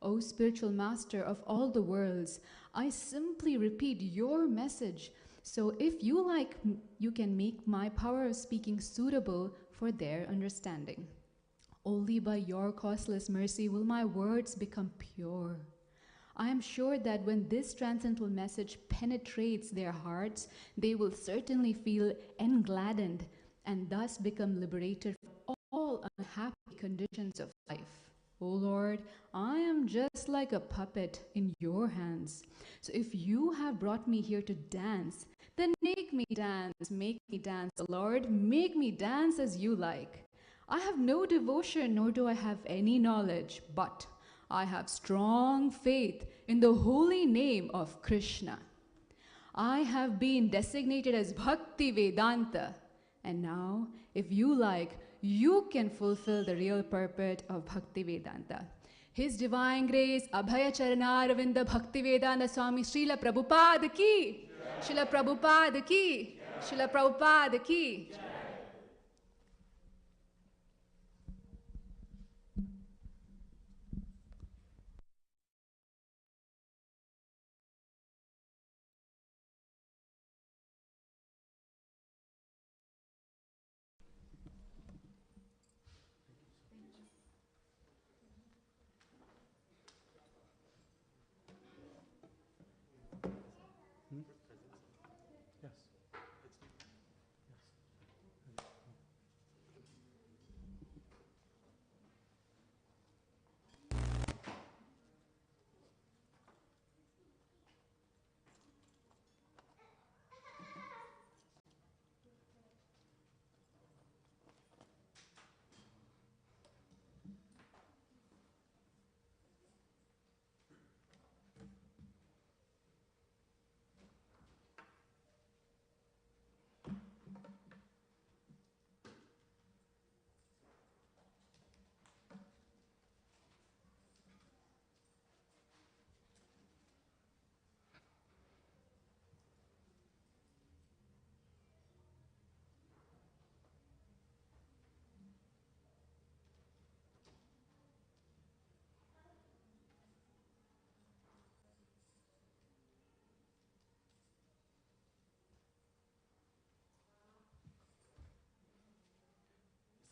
O spiritual master of all the worlds, I simply repeat your message. So if you like, you can make my power of speaking suitable for their understanding. Only by your causeless mercy will my words become pure. I am sure that when this transcendental message penetrates their hearts, they will certainly feel engladdened and thus become liberated from all unhappy conditions of life. O Lord, I am just like a puppet in your hands. So if you have brought me here to dance, then make me dance, Lord, make me dance as you like. I have no devotion, nor do I have any knowledge, but I have strong faith in the holy name of Krishna. I have been designated as Bhakti Vedanta, and now, if you like, you can fulfill the real purport of Bhakti Vedanta. His Divine Grace, Abhaya Charanaravindha Bhakti Vedanta Swami Srila Prabhupada ki, Srila Prabhupada ki, Srila Prabhupada ki.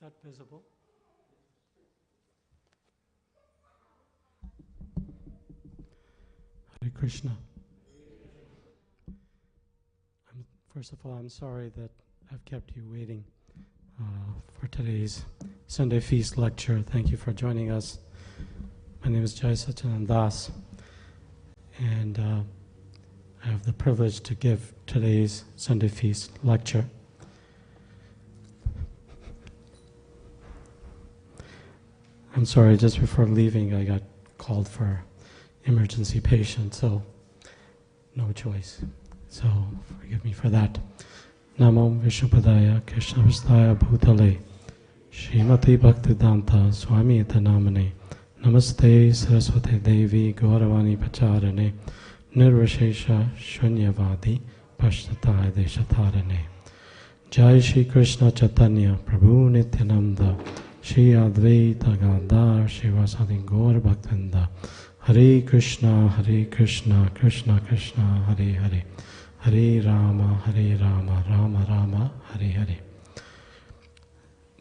Is that visible? Hare Krishna. First of all, I'm sorry that I've kept you waiting for today's Sunday Feast lecture. Thank you for joining us. My name is Jai Satyanand Das, and I have the privilege to give today's Sunday Feast lecture. I'm sorry, just before leaving I got called for emergency patient, so no choice. So forgive me for that. Namo Vishnupadaya Krishna Vistaya Bhutale Srimati Bhaktivedanta Swami Namane Namaste Saraswati Devi Gauravani Pacharane Nirvashesha Shunyavadi Pashtatai Deshatarane. Jai Shri Krishna Chaitanya Prabhu Nityananda Shri Advaita Gadar Shivasadi Gaur Bhaktinda Hare Krishna Krishna Krishna Hare Hare Hare Rama Rama Rama Hare Hare.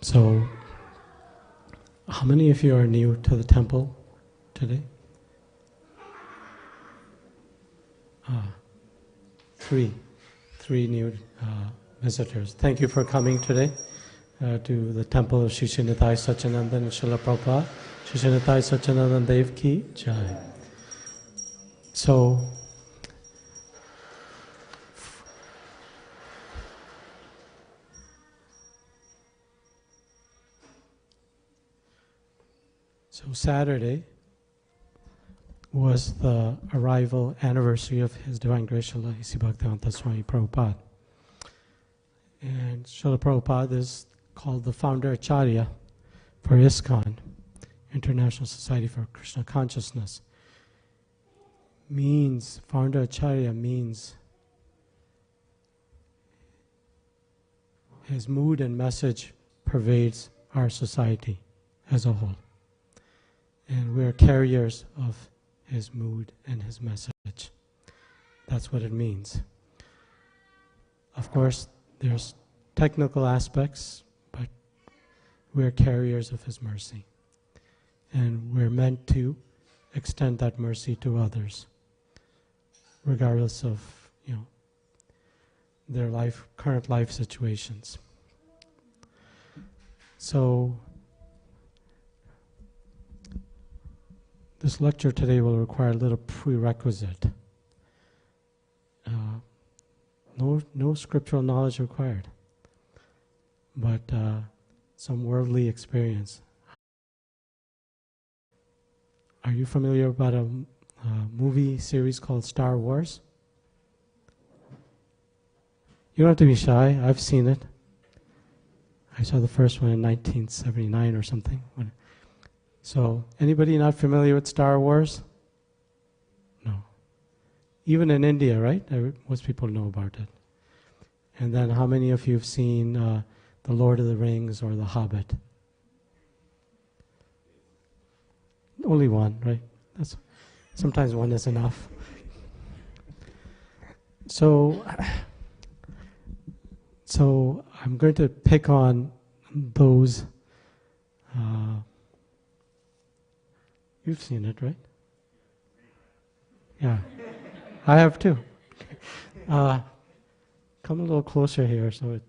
So, how many of you are new to the temple today? Three new visitors. Thank you for coming today to the temple of Shri Nitai Satyananda and Srila Prabhupada. Shri Nitai Satyananda Dev Ki Jai. So Saturday was the arrival anniversary of His Divine Grace Srila A.C. Bhaktivedanta Swami Prabhupada. And Srila Prabhupada is called the founder Acharya for ISKCON, International Society for Krishna Consciousness. Founder Acharya means his mood and message pervades our society as a whole. And we're carriers of his mood and his message. That's what it means. Of course, there's technical aspects, but we're carriers of his mercy. And we're meant to extend that mercy to others, regardless of, their current life situations. So, this lecture today will require a little prerequisite. No scriptural knowledge required, but some worldly experience. Are you familiar about a movie series called Star Wars? You don't have to be shy. I've seen it. I saw the first one in 1979 or something. So, anybody not familiar with Star Wars? No. Even in India, right? Most people know about it. And then how many of you have seen The Lord of the Rings or The Hobbit? Only one, right? Sometimes one is enough. So I'm going to pick on those. You've seen it, right? Yeah, I have too. Come a little closer here, so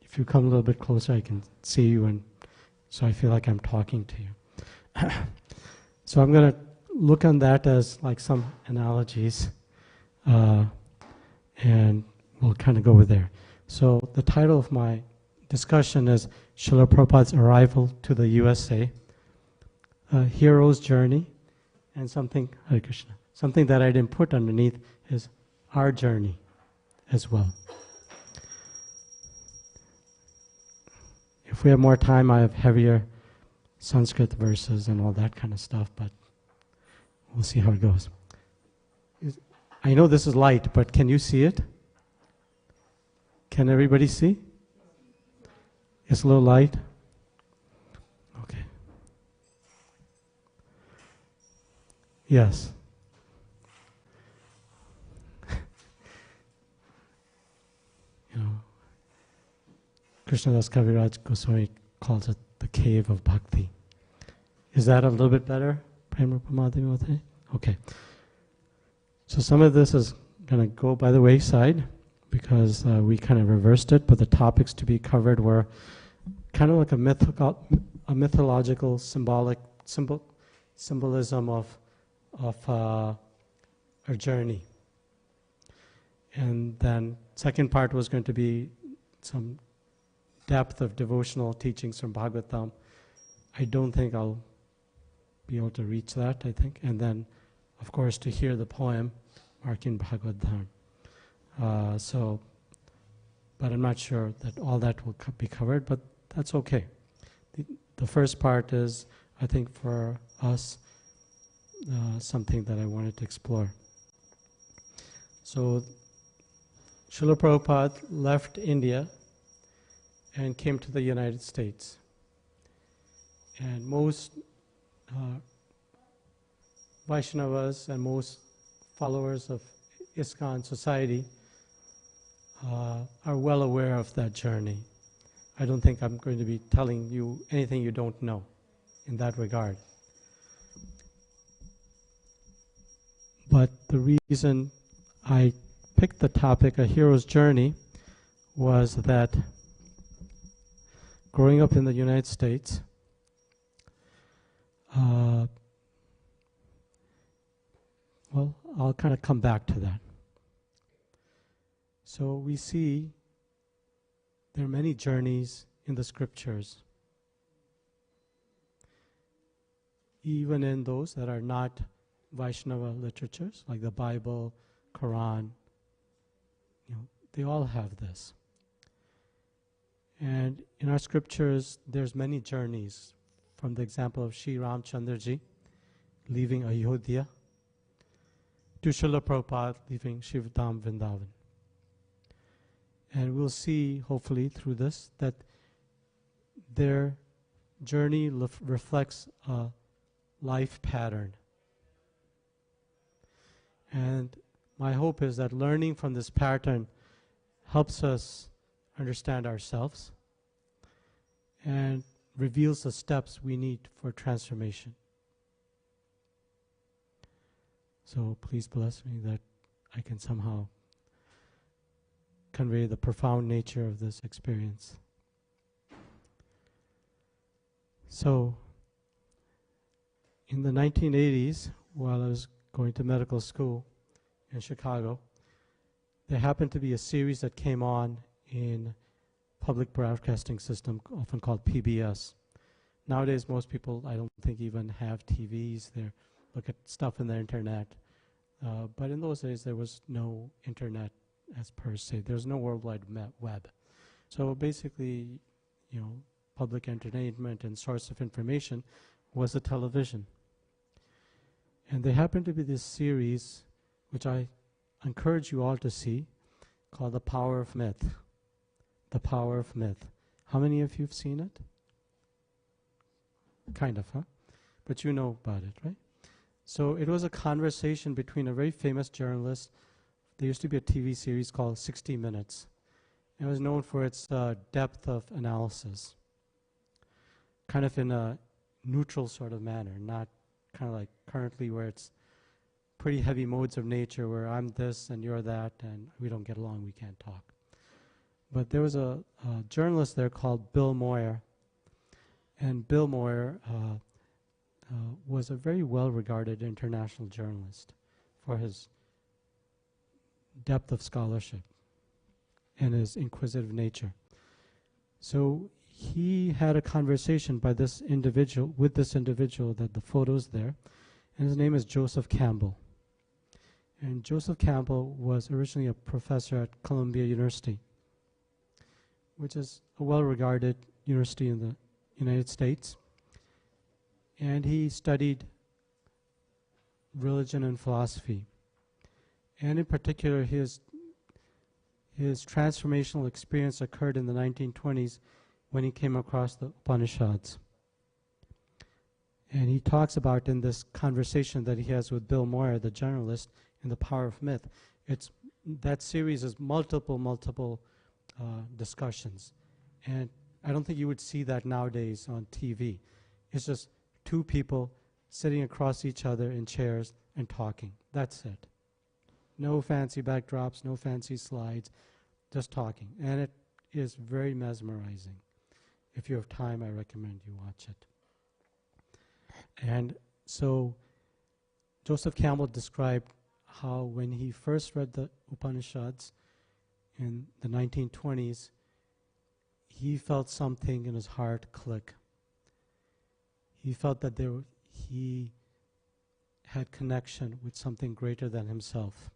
if you come a little bit closer, I can see you, and so I feel like I'm talking to you. So I'm going to look on that as like some analogies, and we'll kind of go over there. So the title of my discussion is Srila Prabhupada's Arrival to the USA, A Hero's Journey, and something that I didn't put underneath is our journey as well. If we have more time, I have heavier Sanskrit verses and all that kind of stuff, but we'll see how it goes. I know this is light, but can you see it? Can everybody see? It's a little light? Okay. Yes. Krishnadas Kaviraj Goswami calls it the cave of bhakti. Is that a little bit better? Okay. So some of this is going to go by the wayside because we kind of reversed it, but the topics to be covered were kind of like a mythological symbolism of our journey. And then second part was going to be some depth of devotional teachings from Bhagavatam. I don't think I'll be able to reach that, I think. And then, of course, to hear the poem, marking Bhagavatam. But I'm not sure that all that will be covered, but that's okay. The first part is, I think, for us, something that I wanted to explore. So, Srila Prabhupada left India and came to the United States. And most Vaishnavas and most followers of ISKCON society are well aware of that journey. I don't think I'm going to be telling you anything you don't know in that regard. But the reason I picked the topic, A Hero's Journey, was that growing up in the United States, well, I'll kind of come back to that. So we see there are many journeys in the scriptures, even in those that are not Vaishnava literatures, like the Bible, Quran. They all have this. And in our scriptures, there's many journeys, from the example of Sri Ramchandraji leaving Ayodhya to Srila Prabhupada leaving Shivdham Vrindavan. And we'll see, hopefully, through this, that their journey reflects a life pattern. And my hope is that learning from this pattern helps us understand ourselves and reveals the steps we need for transformation. So please bless me that I can somehow convey the profound nature of this experience. So, in the 1980s, while I was going to medical school in Chicago, there happened to be a series that came on in public broadcasting system, often called PBS. Nowadays, most people, I don't think, even have TVs. They look at stuff in the internet. But in those days, there was no internet as per se. There was no World Wide Web. So basically, public entertainment and source of information was the television. And there happened to be this series, which I encourage you all to see, called The Power of Myth. The Power of Myth. How many of you have seen it? Kind of, huh? But you know about it, right? So it was a conversation between a very famous journalist. There used to be a TV series called 60 Minutes. It was known for its depth of analysis, kind of in a neutral sort of manner, not kind of like currently where it's pretty heavy modes of nature where I'm this and you're that and we don't get along, we can't talk. But there was a journalist there called Bill Moyer, and Bill Moyer was a very well-regarded international journalist for his depth of scholarship and his inquisitive nature. So he had a conversation with this individual, that the photo's there, and his name is Joseph Campbell. And Joseph Campbell was originally a professor at Columbia University, which is a well-regarded university in the United States. And he studied religion and philosophy. And in particular, his transformational experience occurred in the 1920s when he came across the Upanishads. And he talks about in this conversation that he has with Bill Moyer, the journalist, in The Power of Myth. That series is multiple discussions. And I don't think you would see that nowadays on TV. It's just two people sitting across each other in chairs and talking. That's it. No fancy backdrops, no fancy slides, just talking. And it is very mesmerizing. If you have time, I recommend you watch it. And so Joseph Campbell described how when he first read the Upanishads in the 1920s, he felt something in his heart click. He felt that he had connection with something greater than himself.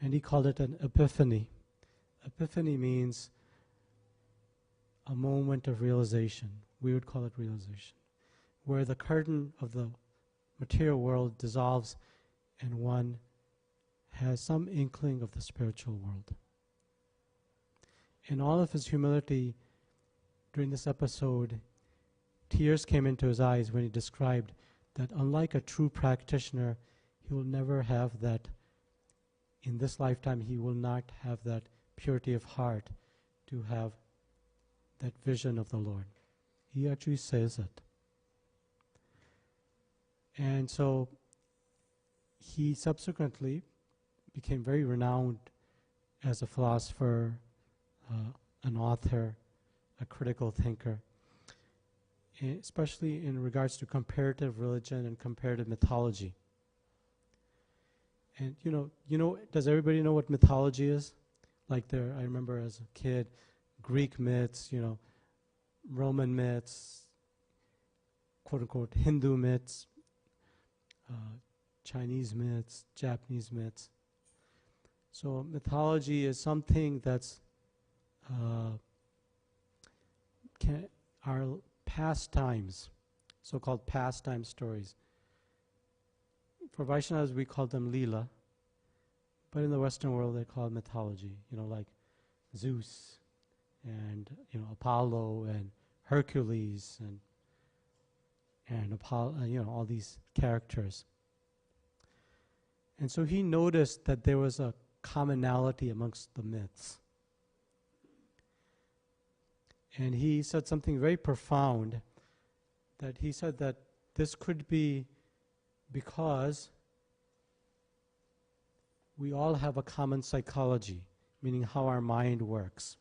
And he called it an epiphany. Epiphany means a moment of realization. We would call it realization, where the curtain of the material world dissolves and one has some inkling of the spiritual world. In all of his humility during this episode, tears came into his eyes when he described that unlike a true practitioner, he will never have that, in this lifetime, he will not have that purity of heart to have that vision of the Lord. He actually says it. And so he subsequently became very renowned as a philosopher, an author, a critical thinker, especially in regards to comparative religion and comparative mythology. And does everybody know what mythology is? Like I remember as a kid, Greek myths, Roman myths, quote unquote Hindu myths, Chinese myths, Japanese myths. So mythology is something that's our pastimes, so-called pastime stories. For Vaishnavas, we call them Leela, but in the Western world, they call it mythology. Like Zeus, and Apollo, and Hercules, and and all these characters. And so he noticed that there was a commonality amongst the myths. And he said something very profound, that he said that this could be because we all have a common psychology, meaning how our mind works.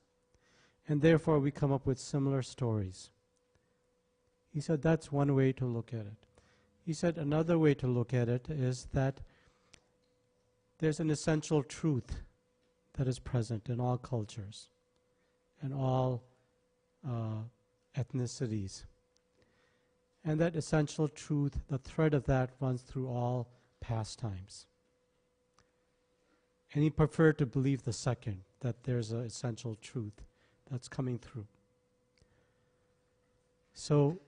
And therefore we come up with similar stories. He said that's one way to look at it. He said another way to look at it is that there's an essential truth that is present in all cultures and all ethnicities. And that essential truth, the thread of that runs through all pastimes. And he preferred to believe the second, that there's an essential truth that's coming through. So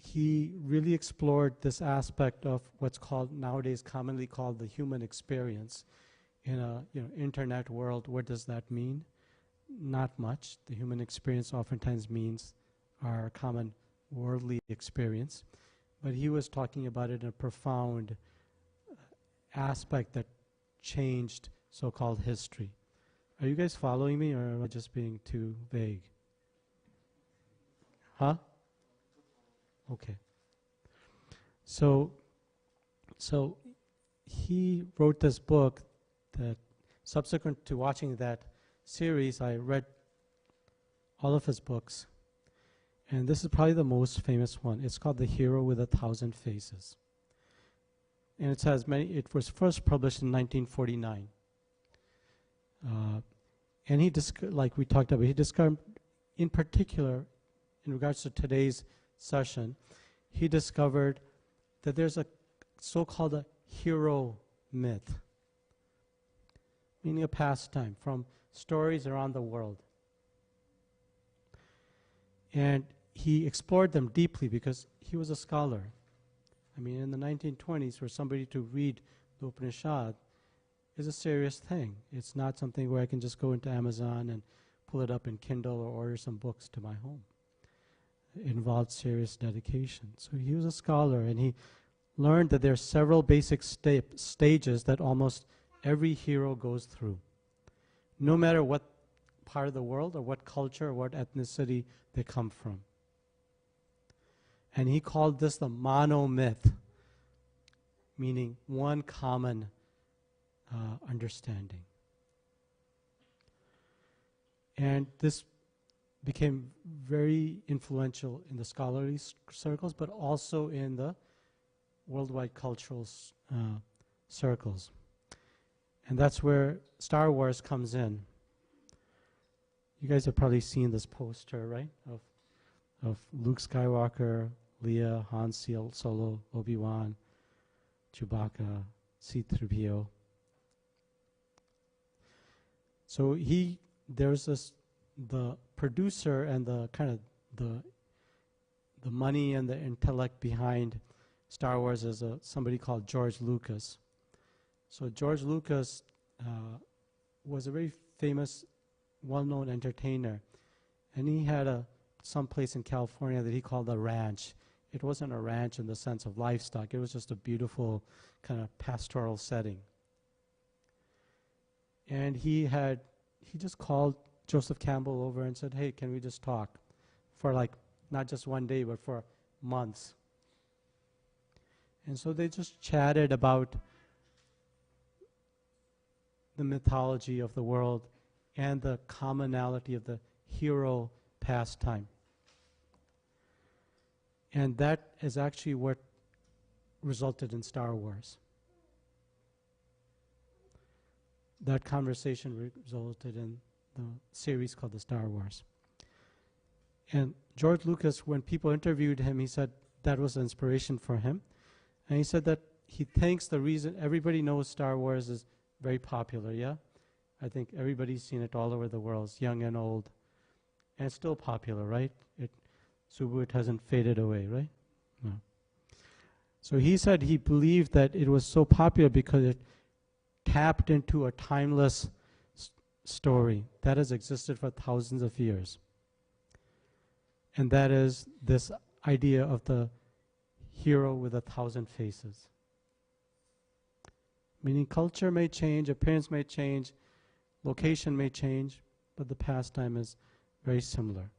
he really explored this aspect of what's called nowadays commonly called the human experience in a internet world. What does that mean? Not much. The human experience oftentimes means our common worldly experience, but he was talking about it in a profound aspect that changed so-called history. Are you guys following me, or am I just being too vague? Huh? Okay. So he wrote this book that subsequent to watching that series, I read all of his books. And this is probably the most famous one. It's called The Hero with a Thousand Faces. And it has many, it was first published in 1949. And he, like we talked about, he discovered, in particular, in regards to today's session, he discovered that there's a so-called a hero myth, meaning a pastime from stories around the world. And he explored them deeply because he was a scholar. I mean, in the 1920s, for somebody to read the Upanishad is a serious thing. It's not something where I can just go into Amazon and pull it up in Kindle or order some books to my home. It involved serious dedication. So he was a scholar, and he learned that there are several basic stages that almost every hero goes through, no matter what part of the world or what culture or what ethnicity they come from. And he called this the monomyth, meaning one common understanding. And this became very influential in the scholarly circles, but also in the worldwide cultural circles. And that's where Star Wars comes in. You guys have probably seen this poster, right? Of Luke Skywalker, Leia, Han Solo, Obi-Wan, Chewbacca, C-3PO. So there's the producer and the kind of the money and the intellect behind Star Wars is somebody called George Lucas. So George Lucas was a very famous, well-known entertainer, and he had some place in California that he called a ranch. It wasn't a ranch in the sense of livestock. It was just a beautiful kind of pastoral setting. And he just called Joseph Campbell over and said, hey, can we just talk for like not just one day, but for months. And so they just chatted about the mythology of the world and the commonality of the hero pastime. And that is actually what resulted in Star Wars. That conversation resulted in the series called the Star Wars. And George Lucas, when people interviewed him, he said that was inspiration for him. And he said that he thinks the reason everybody knows Star Wars is very popular, yeah? I think everybody's seen it all over the world, young and old. And it's still popular, right? It hasn't faded away, right? No. So he said he believed that it was so popular because it tapped into a timeless story that has existed for thousands of years. And that is this idea of the hero with 1,000 faces. Meaning culture may change, appearance may change, location may change, but the pastime is very similar.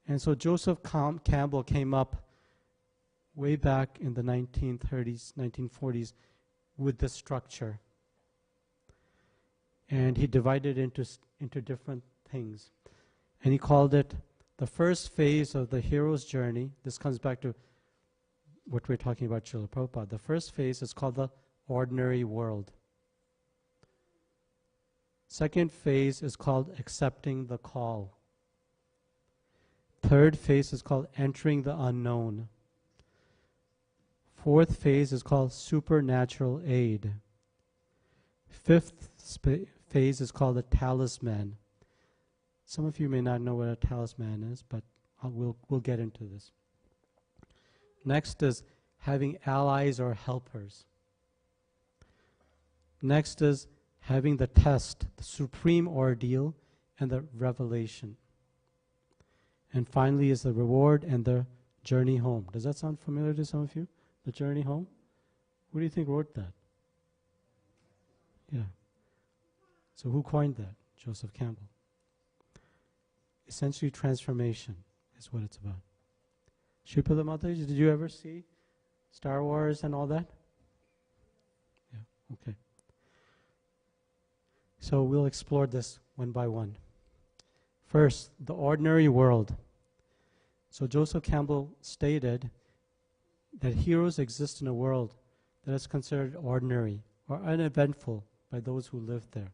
And so Joseph Campbell came up way back in the 1930s, 1940s with this structure. And he divided into different things. And he called it the first phase of the hero's journey. This comes back to what we're talking about, Srila Prabhupada. The first phase is called the ordinary world. Second phase is called accepting the call. Third phase is called entering the unknown. Fourth phase is called supernatural aid. Fifth phase is called a talisman. Some of you may not know what a talisman is, but we'll get into this. Next is having allies or helpers. Next is having the test, the supreme ordeal, and the revelation. And finally is the reward and the journey home. Does that sound familiar to some of you? The journey home? Who do you think wrote that? Yeah. So who coined that? Joseph Campbell. Essentially, transformation is what it's about. Srila Mataji, did you ever see Star Wars and all that? Yeah, okay. So we'll explore this one by one. First, the ordinary world. So Joseph Campbell stated that heroes exist in a world that is considered ordinary or uneventful by those who live there.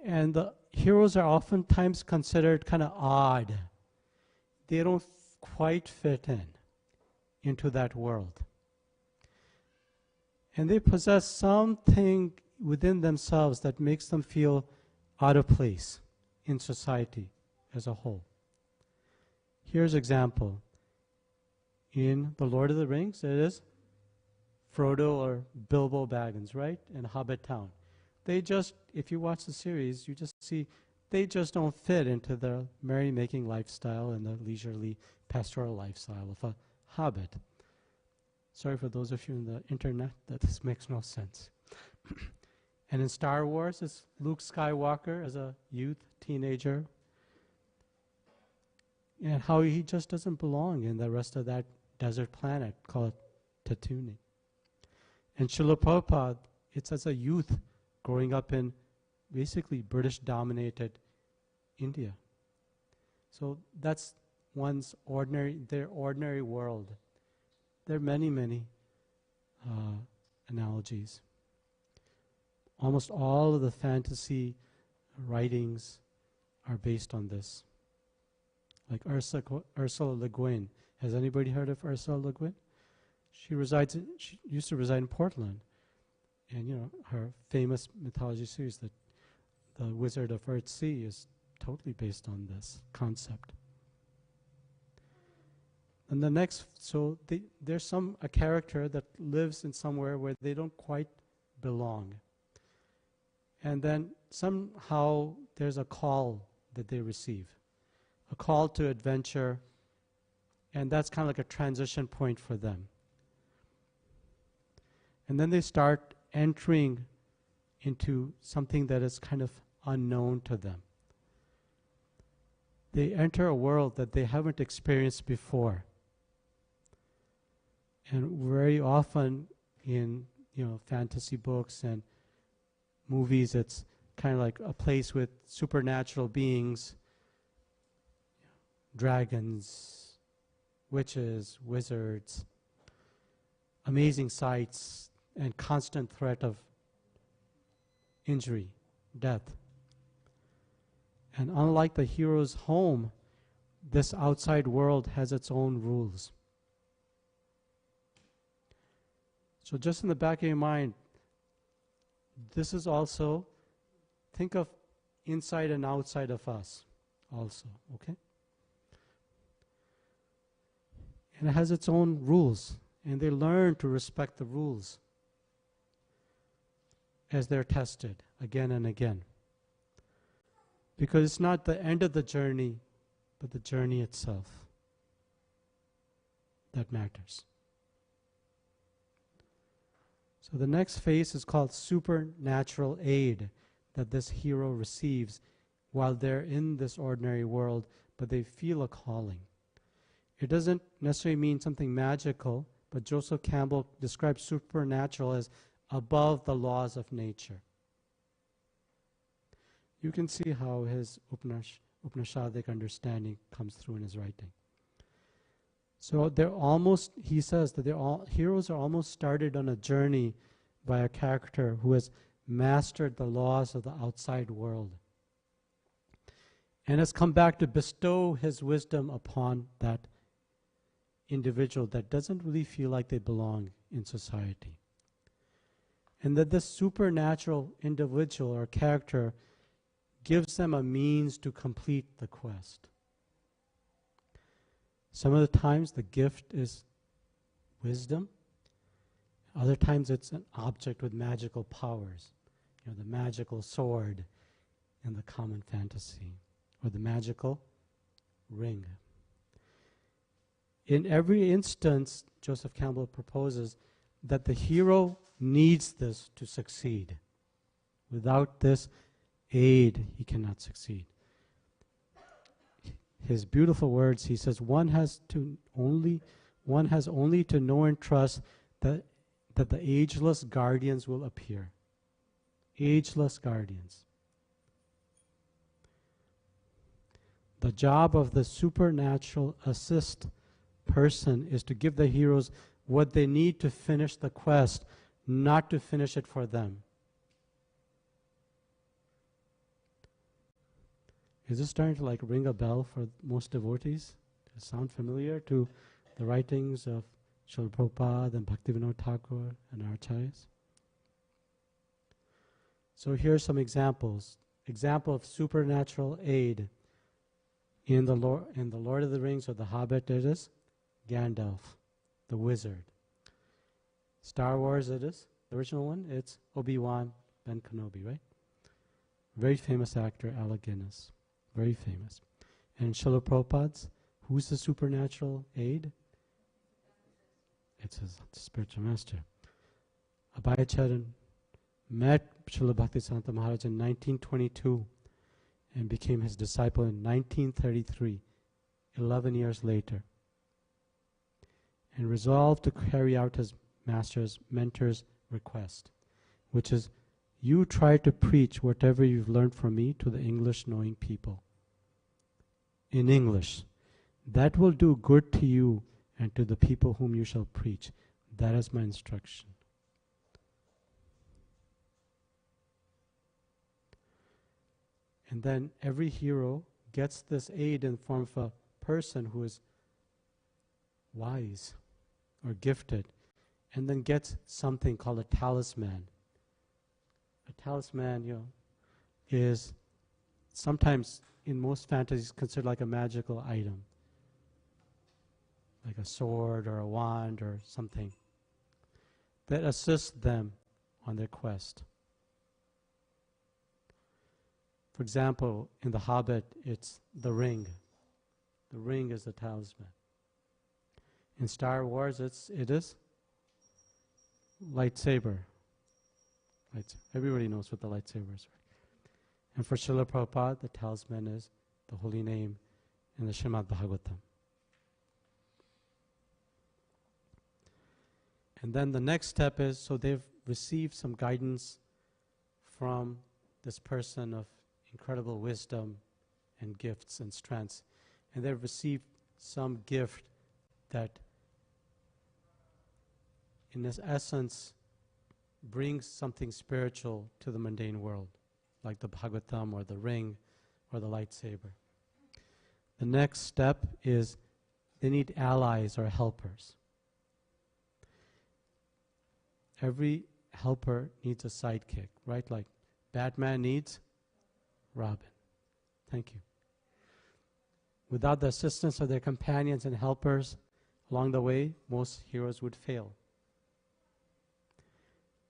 And the heroes are oftentimes considered kind of odd. They don't quite fit into that world. And they possess something within themselves that makes them feel out of place in society as a whole. Here's an example. In The Lord of the Rings, it is Frodo or Bilbo Baggins, right? In Hobbit Town. They just, if you watch the series, you just see they just don't fit into the merrymaking lifestyle and the leisurely pastoral lifestyle of a hobbit. Sorry for those of you in the internet that this makes no sense. And in Star Wars, it's Luke Skywalker as a youth, teenager, and how he just doesn't belong in the rest of that desert planet called Tatooine. And Srila Prabhupada, it's as a youth growing up in basically British-dominated India. So that's their ordinary world. There are many, many analogies. Almost all of the fantasy writings are based on this. Like Ursula Le Guin. Has anybody heard of Ursula Le Guin? She used to reside in Portland. And her famous mythology series, The Wizard of Earthsea, is totally based on this concept. And the next, so there's a character that lives in somewhere where they don't quite belong. And then somehow there's a call that they receive, a call to adventure, and that's kind of like a transition point for them. And then they start entering into something that is kind of unknown to them. They enter a world that they haven't experienced before. And very often in fantasy books and movies, it's kind of like a place with supernatural beings, dragons, witches, wizards, amazing sights, and constant threat of injury, death. And unlike the hero's home, this outside world has its own rules. So just in the back of your mind, this is also, think of inside and outside of us also, okay? And it has its own rules, and they learn to respect the rules as they're tested again and again. Because it's not the end of the journey, but the journey itself. that matters. So the next phase is called supernatural aid that this hero receives while they're in this ordinary world, but they feel a calling. It doesn't necessarily mean something magical, but Joseph Campbell describes supernatural as above the laws of nature. You can see how his Upanishadic understanding comes through in his writing. So he says that heroes are almost started on a journey by a character who has mastered the laws of the outside world and has come back to bestow his wisdom upon that individual that doesn't really feel like they belong in society. And that this supernatural individual or character gives them a means to complete the quest. Some of the times the gift is wisdom. Other times it's an object with magical powers. The magical sword in the common fantasy, or the magical ring. In every instance, Joseph Campbell proposes that the hero needs this to succeed. Without this aid, he cannot succeed. His beautiful words, he says, one has only to know and trust that the ageless guardians will appear. Ageless guardians. The job of the supernatural assist person is to give the heroes what they need to finish the quest, not to finish it for them. Is this starting to ring a bell for most devotees? Does it sound familiar to the writings of Srila Prabhupada and Bhaktivinoda Thakur and our acharyas? So here are some examples. Example of supernatural aid. In the Lord of the Rings or the Hobbit, it is Gandalf, the wizard. Star Wars, it is the original one. It's Obi-Wan Ben Kenobi, right? Very famous actor, Alec Guinness. Very famous. And Srila Prabhupada's, who's the supernatural aid? It's his spiritual master. Abhayacharan met Srila Bhaktisiddhanta Maharaj in 1922 and became his disciple in 1933, 11 years later, and resolved to carry out his mentor's request, which is, you try to preach whatever you've learned from me to the English-knowing people. In English. That will do good to you and to the people whom you shall preach. That is my instruction. And then every hero gets this aid in the form of a person who is wise or gifted, and then gets something called a talisman. A talisman, is sometimes in most fantasies considered like a magical item, like a sword or a wand or something that assists them on their quest. For example, in The Hobbit, it's the ring. The ring is the talisman. In Star Wars, it is lightsaber. Everybody knows what the lightsaber is. And for Srila Prabhupada, the talisman is the holy name in the Srimad Bhagavatam. And then the next step is, so they've received some guidance from this person of incredible wisdom and gifts and strengths. And they've received some gift that, in this essence, brings something spiritual to the mundane world, like the Bhagavatam or the ring or the lightsaber. The next step is they need allies or helpers. Every helper needs a sidekick, right? Like Batman needs Robin. Thank you. Without the assistance of their companions and helpers along the way, most heroes would fail.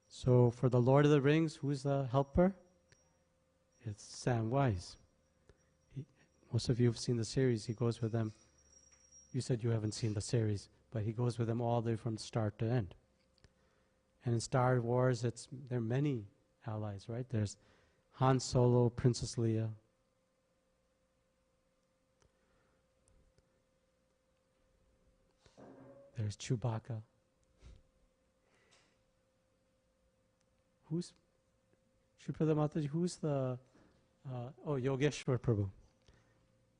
So for the Lord of the Rings, who's the helper? It's Samwise. Most of you have seen the series. He goes with them. You said you haven't seen the series, but he goes with them all the way from start to end. And in Star Wars, there are many allies, right? There's Han Solo, Princess Leia. There's Chewbacca. Who's Shripada Mataji? Who's the Yogeshwar Prabhu.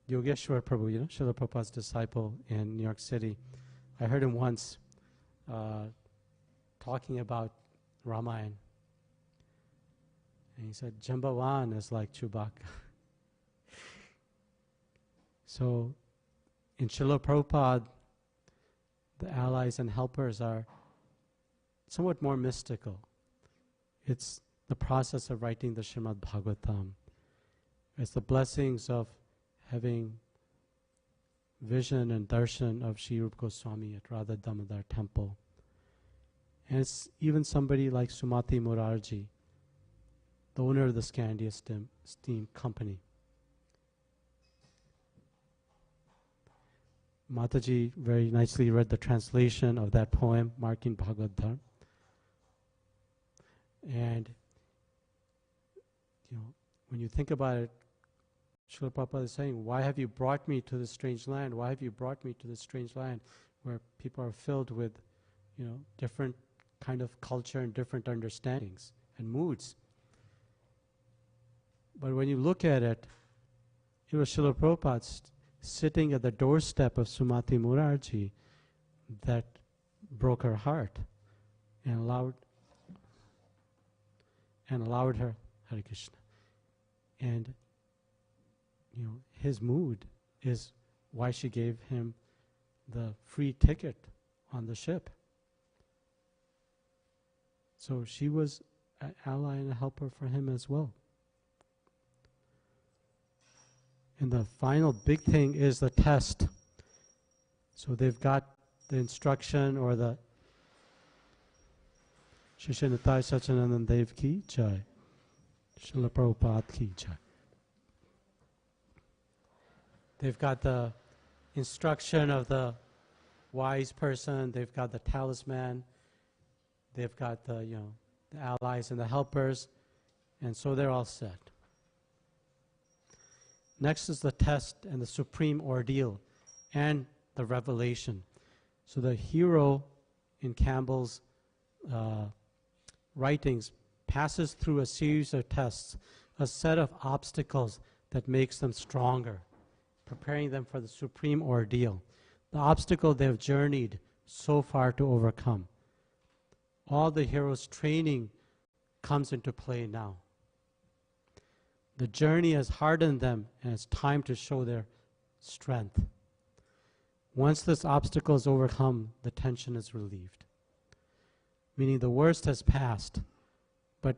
Yogeshwar Prabhu, Srila Prabhupada's disciple in New York City. I heard him once talking about Ramayana. And he said, Jambawan is like Chewbacca. So, in Srila Prabhupada, the allies and helpers are somewhat more mystical. It's the process of writing the Srimad Bhagavatam. It's the blessings of having vision and darshan of Sri Rupa Goswami at Radha Damodar temple. And it's even somebody like Sumati Morarji, the owner of the Scandia Steam Company. Mataji very nicely read the translation of that poem, Marking Bhagavad Dharma. And, when you think about it, Srila Prabhupada is saying, why have you brought me to this strange land? Why have you brought me to this strange land where people are filled with, different kind of culture and different understandings and moods? But when you look at it, it was Srila Prabhupada sitting at the doorstep of Sumati Murarji that broke her heart and allowed her, Hare Krishna. And, his mood is why she gave him the free ticket on the ship. So she was an ally and a helper for him as well. And the final big thing is the test. So they've got the instruction or the Shishanatai Sachanandan Dev Ki Jai, Srila Prabhupada Ki Jai. They've got the instruction of the wise person, they've got the talisman, they've got the allies and the helpers, and so they're all set. Next is the test and the supreme ordeal and the revelation. So the hero in Campbell's writings passes through a series of tests, a set of obstacles that makes them stronger, preparing them for the supreme ordeal, the obstacle they have journeyed so far to overcome. All the hero's training comes into play now. The journey has hardened them, and it's time to show their strength. Once this obstacle is overcome, the tension is relieved. Meaning the worst has passed, but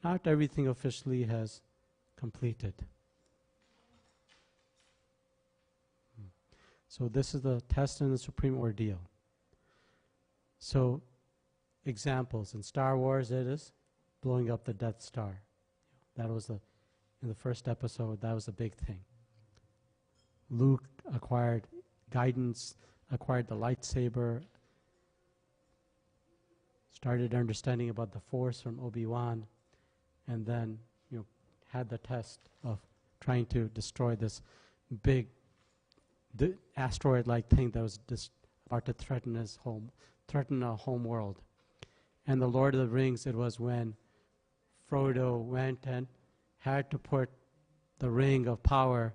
not everything officially has completed. So this is the test and the supreme ordeal. So, examples. In Star Wars, it is blowing up the Death Star. That was in the first episode, that was a big thing. Luke acquired guidance, acquired the lightsaber, started understanding about the Force from Obi-Wan, and then had the test of trying to destroy this big asteroid-like thing that was about to threaten a home world. And the Lord of the Rings, it was when Frodo went and had to put the ring of power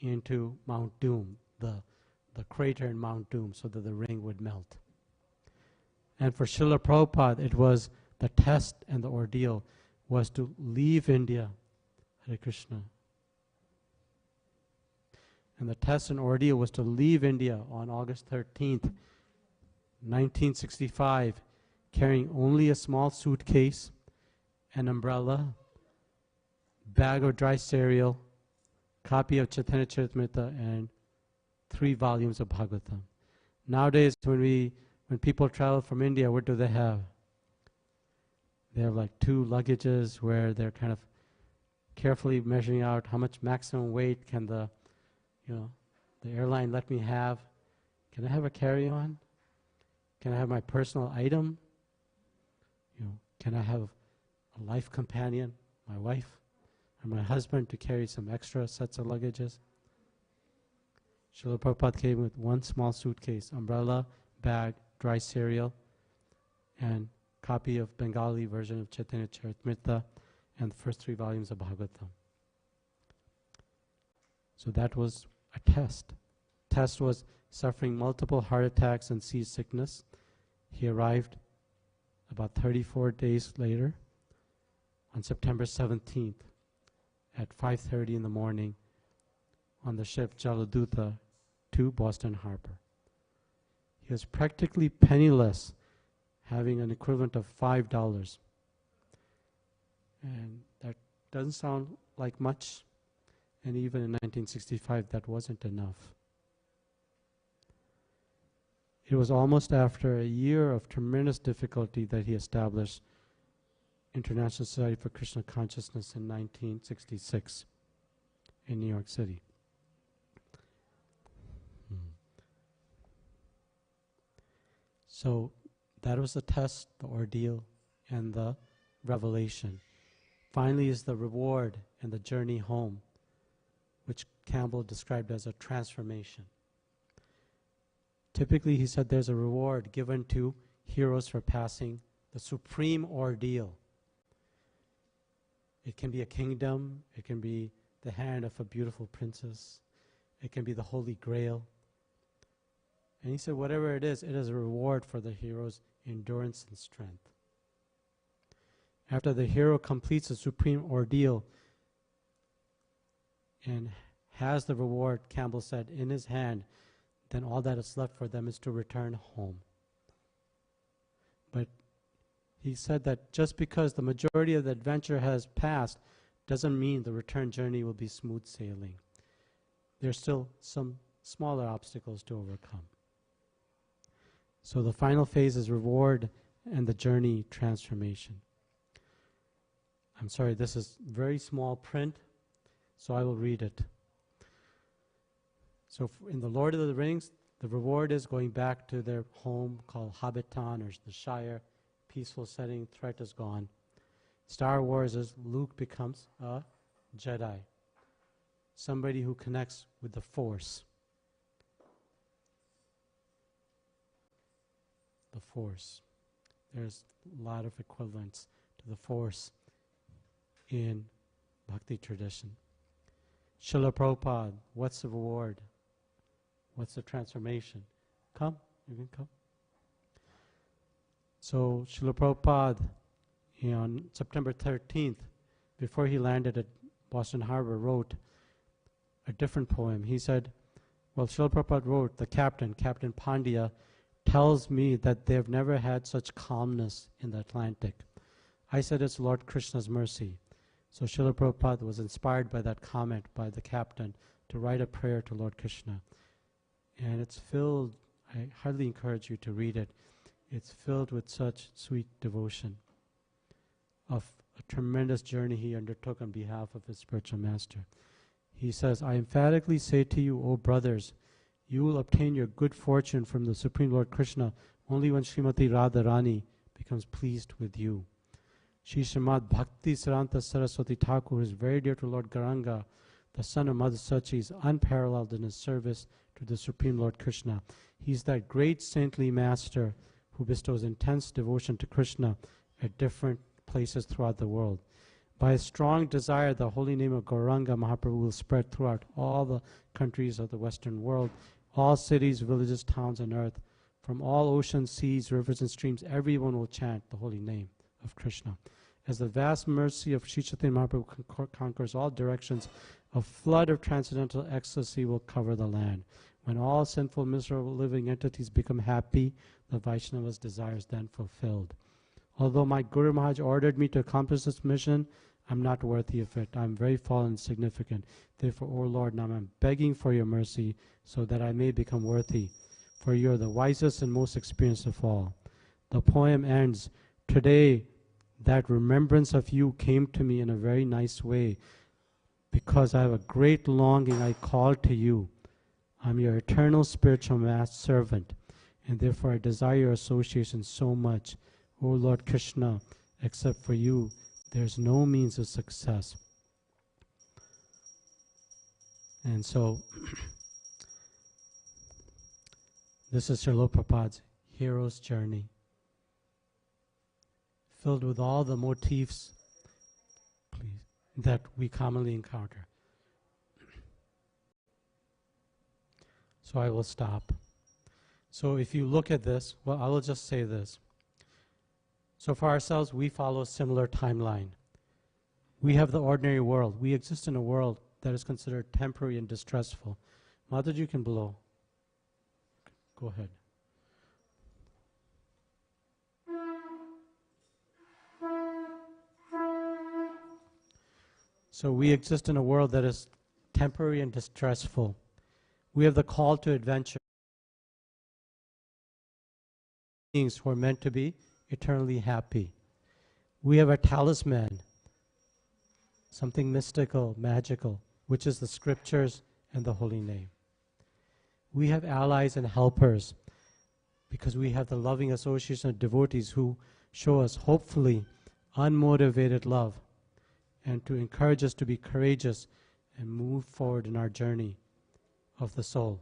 into Mount Doom, the crater in Mount Doom, so that the ring would melt. And for Srila Prabhupada, it was the test and the ordeal was to leave India. Hare Krishna. And the test and ordeal was to leave India on August 13th, 1965, carrying only a small suitcase, an umbrella, bag of dry cereal, copy of Chaitanya Charitamrita, and 3 volumes of Bhagavatam. Nowadays, when people travel from India, what do they have? They have like 2 luggages where they're kind of carefully measuring out how much maximum weight can the airline let me have. Can I have a carry-on? Can I have my personal item? Can I have a life companion, my wife, or my husband to carry some extra sets of luggages? Srila Prabhupada came with one small suitcase, umbrella, bag, dry cereal, and copy of Bengali version of Chaitanya Charitamrita and the first 3 volumes of Bhagavatam. So that was a test. Test was suffering multiple heart attacks and seasickness. He arrived about 34 days later on September 17th at 5:30 in the morning on the ship Jaladuta to Boston Harbor. He was practically penniless, having an equivalent of $5. And that doesn't sound like much, and even in 1965 that wasn't enough. It was almost after a year of tremendous difficulty that he established International Society for Krishna Consciousness in 1966 in New York City. So that was the test, the ordeal, and the revelation. Finally is the reward and the journey home, which Campbell described as a transformation. Typically, he said there's a reward given to heroes for passing the supreme ordeal. It can be a kingdom, it can be the hand of a beautiful princess, it can be the Holy Grail. And he said whatever it is a reward for the hero's endurance and strength. After the hero completes the supreme ordeal and has the reward, Campbell said, in his hand, then all that is left for them is to return home. But he said that just because the majority of the adventure has passed doesn't mean the return journey will be smooth sailing. There's still some smaller obstacles to overcome. So the final phase is reward and the journey transformation. I'm sorry, this is very small print, so I will read it. So in the Lord of the Rings, the reward is going back to their home called Hobbiton or the Shire, peaceful setting, threat is gone. Star Wars is Luke becomes a Jedi, somebody who connects with the Force. The Force. There's a lot of equivalents to the Force in Bhakti tradition. Srila Prabhupada, what's the reward? What's the transformation? Come, you can come. So Srila Prabhupada, on September 13th, before he landed at Boston Harbor, wrote a different poem. He said, well, Srila Prabhupada wrote, the Captain Pandya, tells me that they've never had such calmness in the Atlantic. I said it's Lord Krishna's mercy. So Srila Prabhupada was inspired by that comment by the captain to write a prayer to Lord Krishna. And it's filled, I highly encourage you to read it, it's filled with such sweet devotion of a tremendous journey he undertook on behalf of his spiritual master. He says, I emphatically say to you, O brothers, you will obtain your good fortune from the Supreme Lord Krishna only when Srimati Radharani becomes pleased with you. Shri Srimad Bhakti Saranta Saraswati Thakur is very dear to Lord Garanga, the son of Mother Sachi, is unparalleled in his service to the Supreme Lord Krishna. He's that great saintly master who bestows intense devotion to Krishna at different places throughout the world. By a strong desire, the holy name of Gauranga Mahaprabhu will spread throughout all the countries of the Western world, all cities, villages, towns on earth. From all oceans, seas, rivers, and streams, everyone will chant the holy name of Krishna. As the vast mercy of Sri Chaitanya Mahaprabhu conquers all directions, a flood of transcendental ecstasy will cover the land. When all sinful, miserable living entities become happy, the Vaishnava's desire is then fulfilled. Although my Guru Maharaj ordered me to accomplish this mission, I'm not worthy of it. I'm very fallen and insignificant. Therefore, O Lord, now I'm begging for your mercy so that I may become worthy. For you are the wisest and most experienced of all. The poem ends, today that remembrance of you came to me in a very nice way. Because I have a great longing, I call to you. I'm your eternal spiritual servant. and therefore I desire your association so much. O Lord Krishna, except for you, there's no means of success. And so, this is Srila Prabhupada's hero's journey, filled with all the motifs that we commonly encounter. So I will stop. So if you look at this, well, I will just say this. So for ourselves, we follow a similar timeline. We have the ordinary world. We exist in a world that is considered temporary and distressful. Mataji, you can blow. Go ahead. So we exist in a world that is temporary and distressful. We have the call to adventure. Beings who are meant to be eternally happy. We have a talisman, something mystical, magical, which is the scriptures and the holy name. We have allies and helpers because we have the loving association of devotees who show us, hopefully, unmotivated love and to encourage us to be courageous and move forward in our journey of the soul.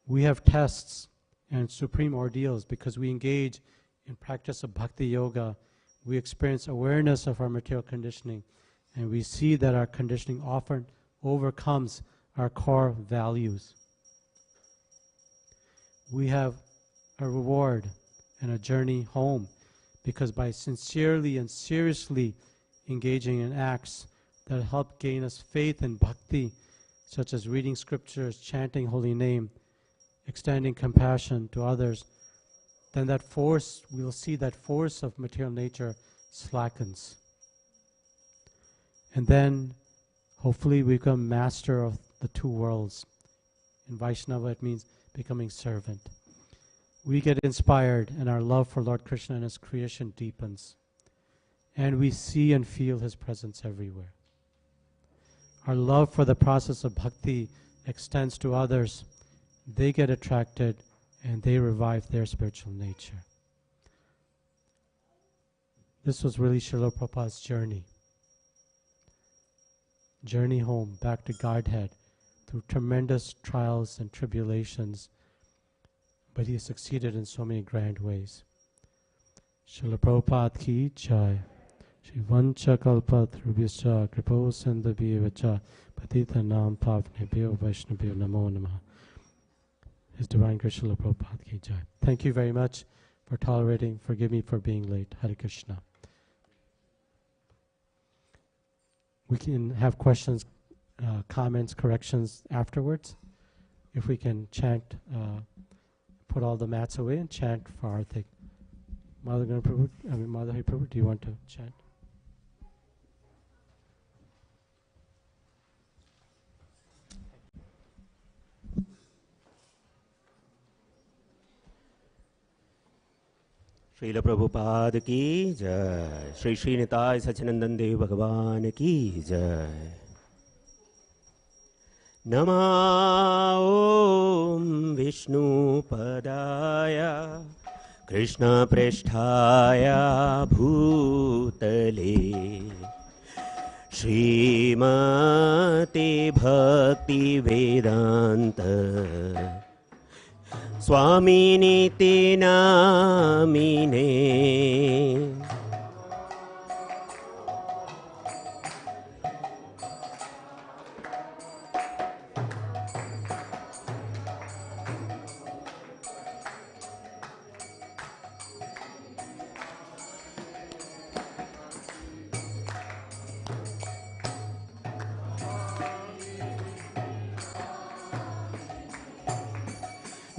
We have tests and supreme ordeals because we engage in practice of bhakti yoga. We experience awareness of our material conditioning, and we see that our conditioning often overcomes our core values. We have a reward and a journey home because by sincerely and seriously engaging in acts that help gain us faith in bhakti, such as reading scriptures, chanting holy name, extending compassion to others, then that force, we'll see that force of material nature slackens. And then, hopefully, we become master of the two worlds. In Vaishnava, it means becoming servant. We get inspired, and our love for Lord Krishna and His creation deepens. And we see and feel His presence everywhere. Our love for the process of bhakti extends to others. They get attracted, and they revive their spiritual nature. This was really Srila Prabhupada's journey. Journey home, back to Godhead, through tremendous trials and tribulations, but he succeeded in so many grand ways. Srila Prabhupada ki jai. Shri Vancha Kalpatrubhyascha Kripo Sandhabhyevacha Patita Nam Pavnebhyo Vaishnavyo Namo Namaha. His Divine Grace Srila Prabhupada ki jai. Thank you very much for tolerating. Forgive me for being late. Hare Krishna. We can have questions, comments, corrections afterwards. If we can chant, put all the mats away and chant for our thing. Madhuri Prabhu, do you want to chant? Srila Prabhupada ki jai. Shri Shri Nitai Sachidananda Dev Bhagavan ki jai. Nama Om Vishnu Padaya Krishna Preshthaya Bhutale Srimati Bhakti Vedanta Swami Niti Namine.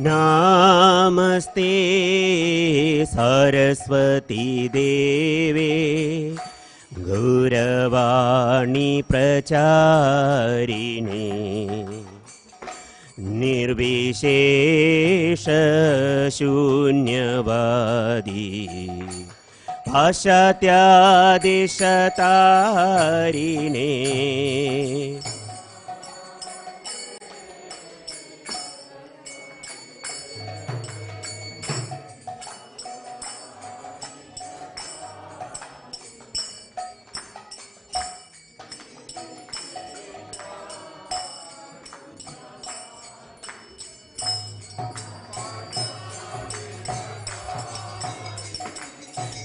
Namaste Saraswati Deve Gauravani Pracharini Nirvishesha Shunyavadi Pashatya Deshatarine.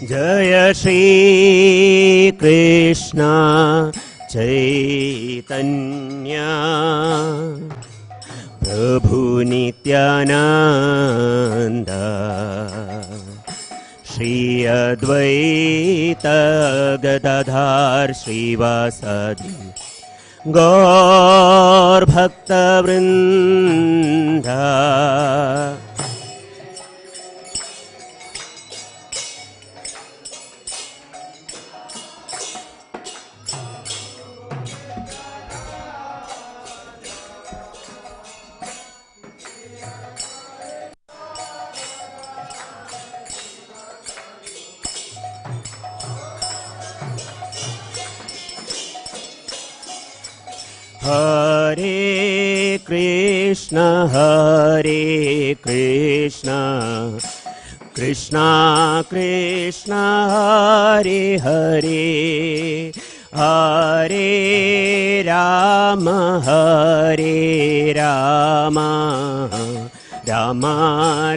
जय श्री कृष्ण चैतन्य प्रभु नित्यानंद श्री अद्वैत गदाधर श्रीवासादि गौर भक्तवृंद। हरे कृष्ण कृष्ण कृष्ण हरे हरे हरे राम राम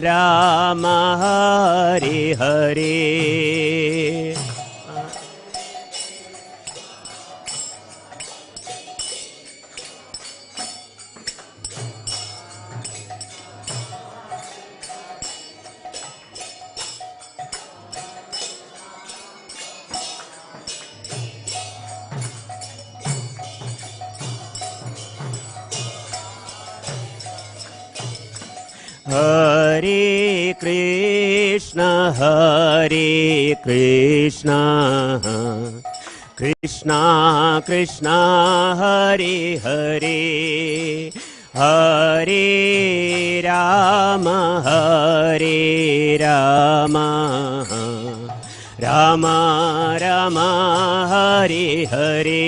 राम हरे हरे। हरे कृष्ण कृष्ण कृष्ण हरे हरे हरे राम राम राम हरे हरे।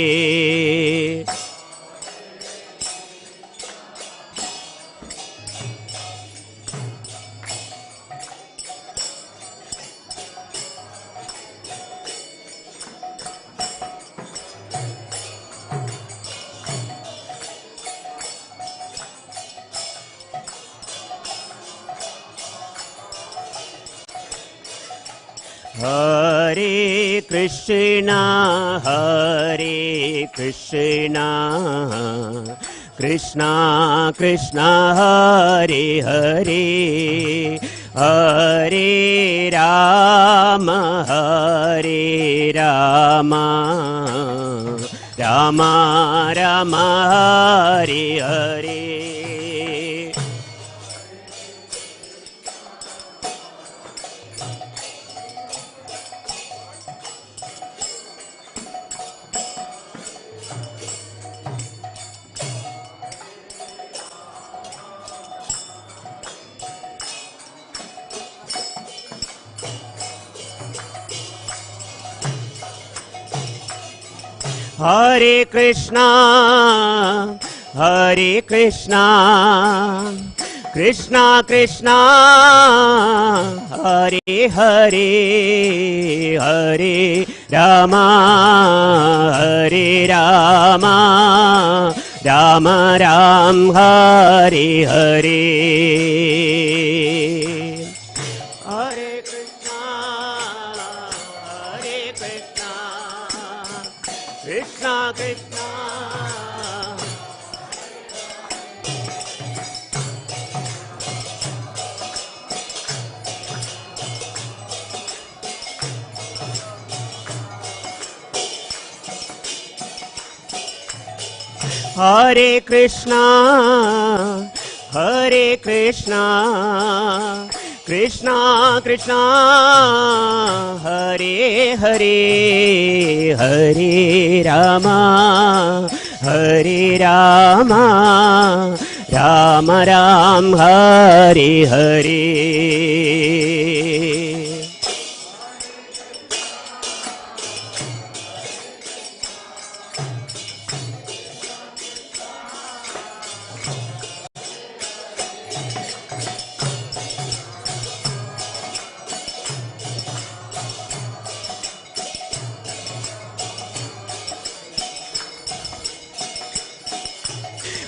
हरे कृष्णा कृष्णा कृष्णा हरे हरे हरे राम राम राम हरे हरे। हरे कृष्णा कृष्णा कृष्णा हरे हरे हरे राम राम राम हरे हरे। कृष्णा कृष्णा हरे कृष्णा कृष्णा कृष्णा हरे हरे हरे राम राम राम हरे हरे।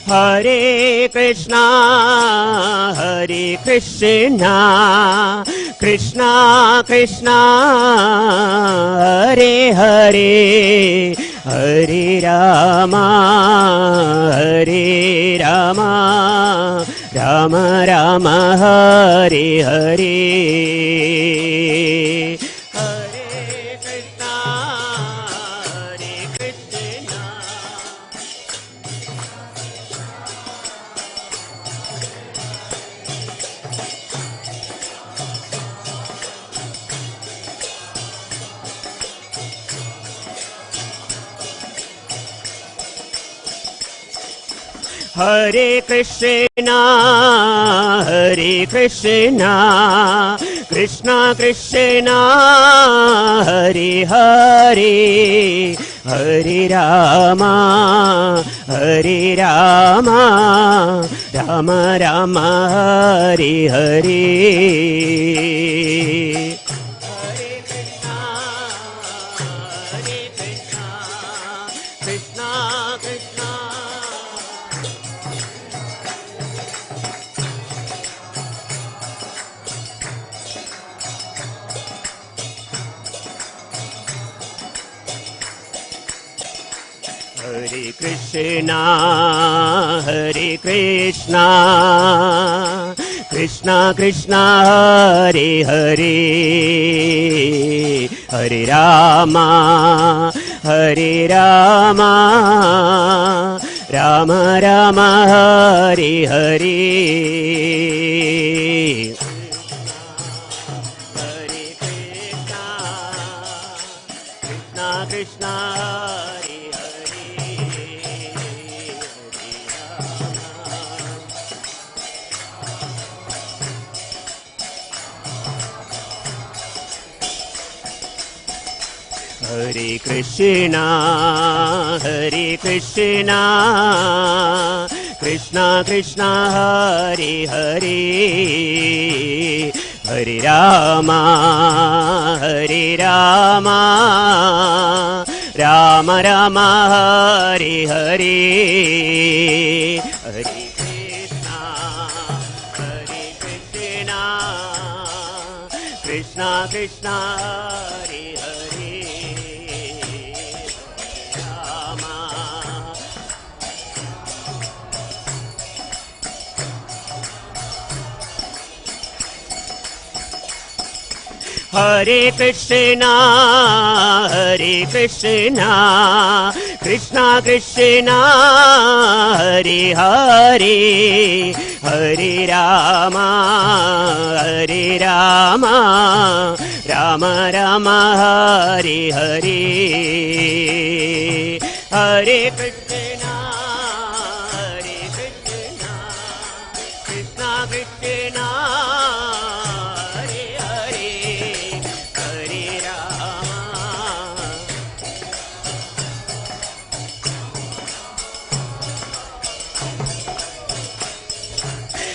हरे Krishna Krishna Krishna Hare Hare Hare Rama Hare Rama Rama Rama Hare Hare Hare Krishna, Hare Krishna, Krishna Krishna, Hare Hare, Hare Rama, Hare Rama, Rama Rama, Hare Hare. Hare Krishna, Hare Krishna, Krishna Krishna, Hare Hare, Hare Rama, Hare Rama, Rama Rama, Hare Hare. Hare Krishna, Krishna Krishna, Hare Krishna, Hare Krishna, Krishna Krishna, Hare Hare, Hare Rama, Hare Rama, Rama Rama, Hare Hare. Hare Krishna, Hare Krishna, Krishna Krishna, Hare Hare. Hare Krishna, Hare Krishna, Krishna Krishna, Hare Hare, Hare Rama, Hare Rama, Rama Rama, Hare Hare. Hare Krishna, Hare Krishna, Krishna Krishna,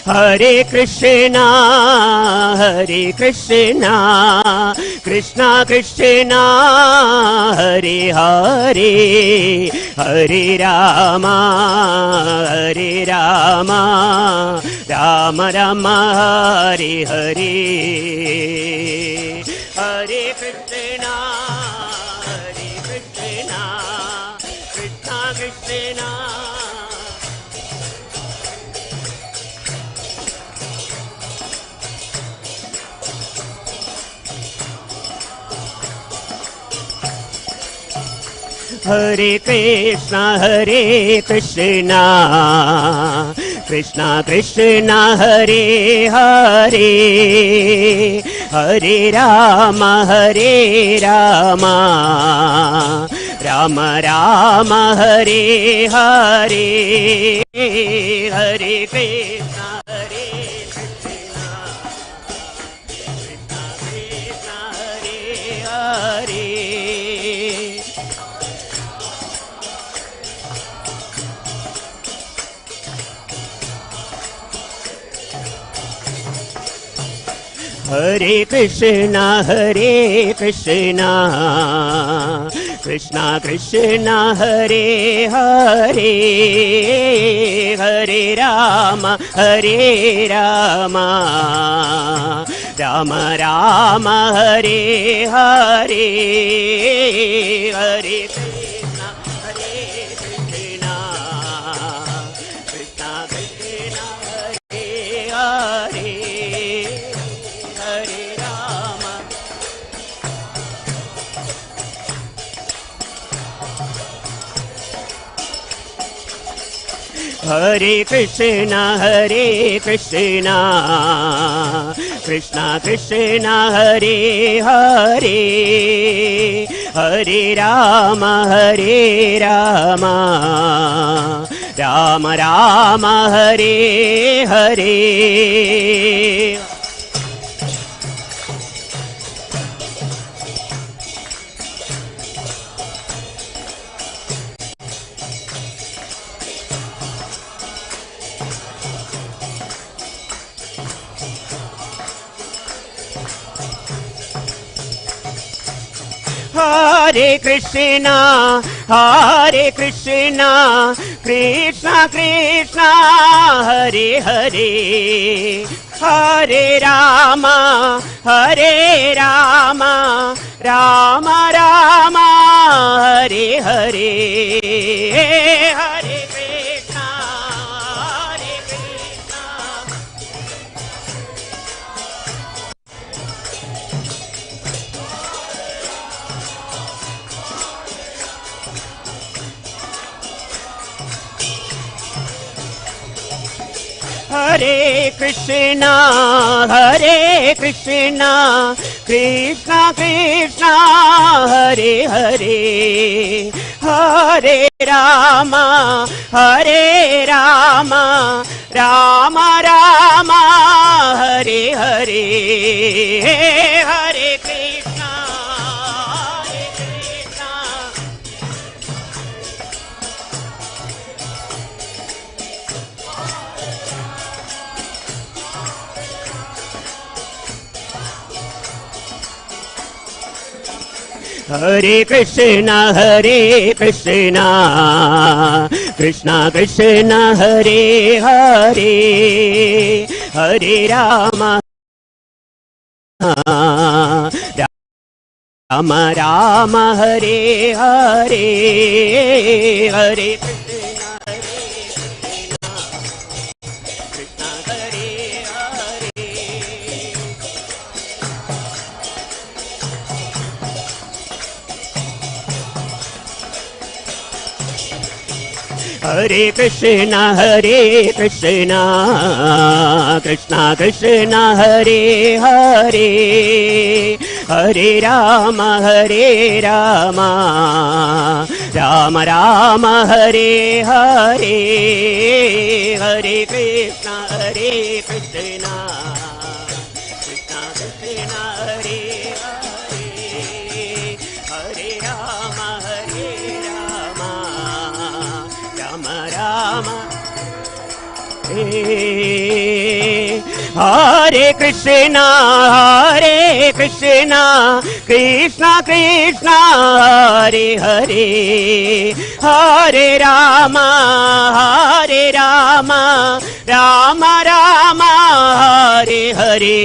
Hare Krishna, Hare Krishna, Krishna Krishna, Hare Hare, Hare Rama, Hare Rama, Rama Rama, Hare Hare. Hare Krishna, Hare Krishna, Krishna Krishna. Hare Krishna, Hare Krishna, Krishna Krishna, Hare Hare, Hare Rama, Hare Rama, Rama Rama, Hare Hare. Hare Krishna, Hare Krishna, Krishna Krishna, Hare Hare. Hare Krishna, Hare Krishna, Krishna Krishna, Hare Hare, Hare Rama, Hare Rama, Rama Rama Hare Hare Hare Krishna Hare Krishna Krishna Krishna Hare Hare Hare Rama Hare Krishna Krishna Krishna Hare Hare Hare Rama Rama Rama Hare Hare Hare Krishna, Krishna Krishna, Hare Hare, Hare Rama, Rama Rama, Hare Hare, Hare Krishna, Hare Krishna. Hare Krishna, Krishna Krishna, Hare Hare, Hare Rama, Rama Rama, Hare Hare, Hare Krishna, Hare Krishna. Hare Krishna, Krishna Krishna, Hare Hare, Hare Rama, Rama, Hare Hare, Hare Krishna, Krishna Hare Hare. Hare Krishna, Krishna Krishna, Hare Hare, Hare Rama, Rama Rama, Hare Hare, Hare Krishna, Krishna Krishna, Hare Hare, Hare Rama, Rama Rama. Hare Krishna, Krishna Krishna, Hare Hare, Hare Rama, Rama Rama, Hare Hare,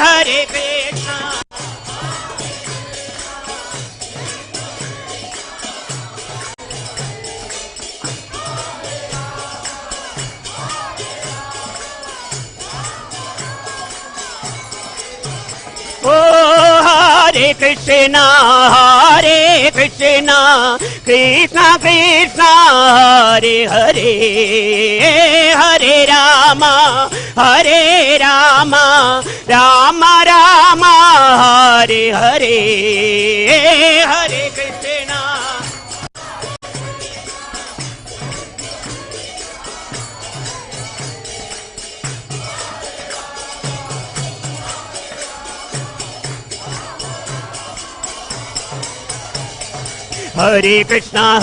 Hare Krishna. Oh, Hare Krishna, Krishna Krishna, Hare Hare, Hare Rama, Rama Rama, Hare Hare, Hare Krishna. Hare Krishna,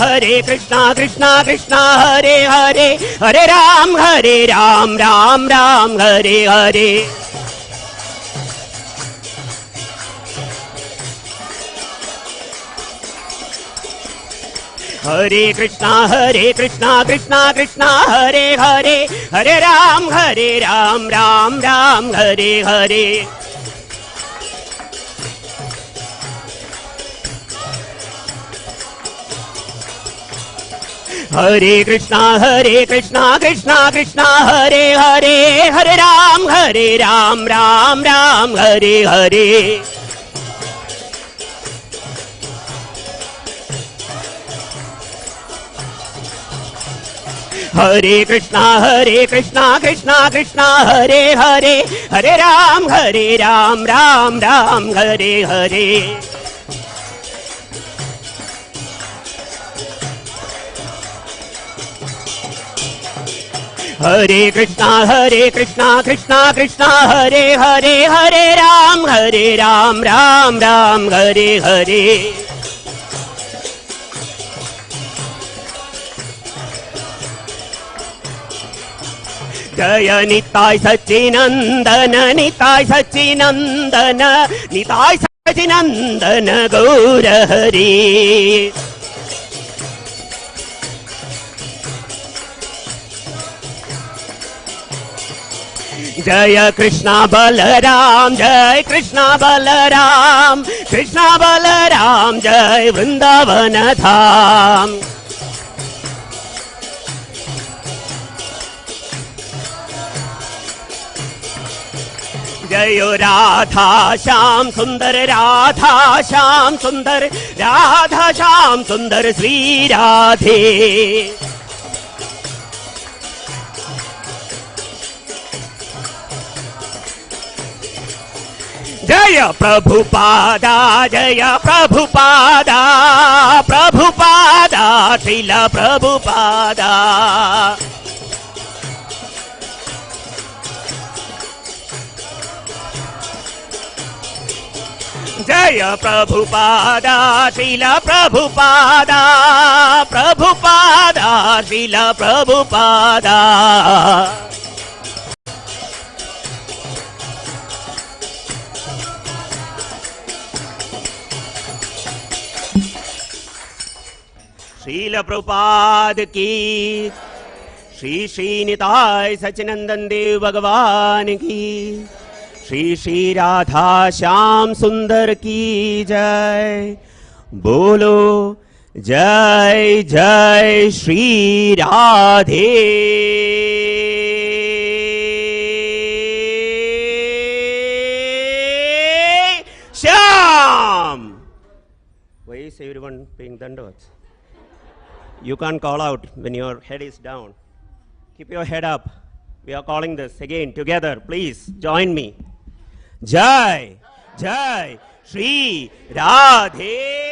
Krishna Krishna, Hare Hare, Hare Ram, Ram Ram, Hare Hare. Hare Krishna Krishna Krishna Hare Hare, Hare Ram Ram Ram Hare Hare. Hare Krishna Krishna Krishna Hare Hare, Hare Ram Ram Ram Hare Hare. Hare Krishna Krishna Hare Hare, Hare Ram Ram Ram Hare Hare. Hare Krishna Krishna Hare Hare, Hare Ram Ram Ram Hare Hare. Jaya Nitai Sachinandana Nitai Sachinandana Nitai Sachinandana Gaura Hari. Jaya Krishna Balaram, Jai Krishna Balaram, Krishna Balaram, Jai Vrindavana Dham. Jayo Radha Shyam Sundar, Radha Shyam Sundar, Radha Shyam Sundar Sri Radhe. Jaya Prabhupada, Jaya Prabhupada, Prabhupada, Srila Prabhupada. Jaya Prabhupada, Srila Prabhupada, Prabhupada, Srila Prabhupada. Srila Prabhupada ki, Shri Nitai Sachinandan Dev Bhagavan ki, Shri Radha Shyam Sundar ki Jai. Bolo Jai Jai Shri Radhe Shyam. Why is everyone paying dandavats? You can't call out when your head is down. Keep your head up. We are calling this again together. Please join me. Jai, Jai, Shri Radhe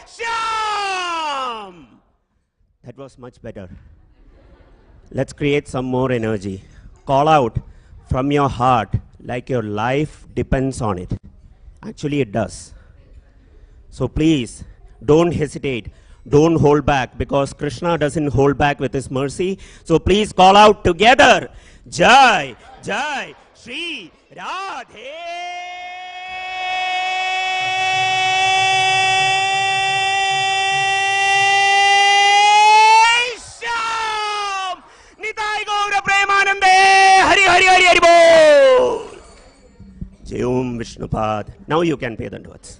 Shyam. That was much better. Let's create some more energy. Call out from your heart like your life depends on it. Actually, it does. So please, don't hesitate. Don't hold back, because Krishna doesn't hold back with his mercy. So please call out together. Jai, Jai, Shri Radhe Shyam. Nitai Gaura Premanande. Hari Hari Hari Hari Bol. Jai Om Vishnupad. Now you can pay the notes.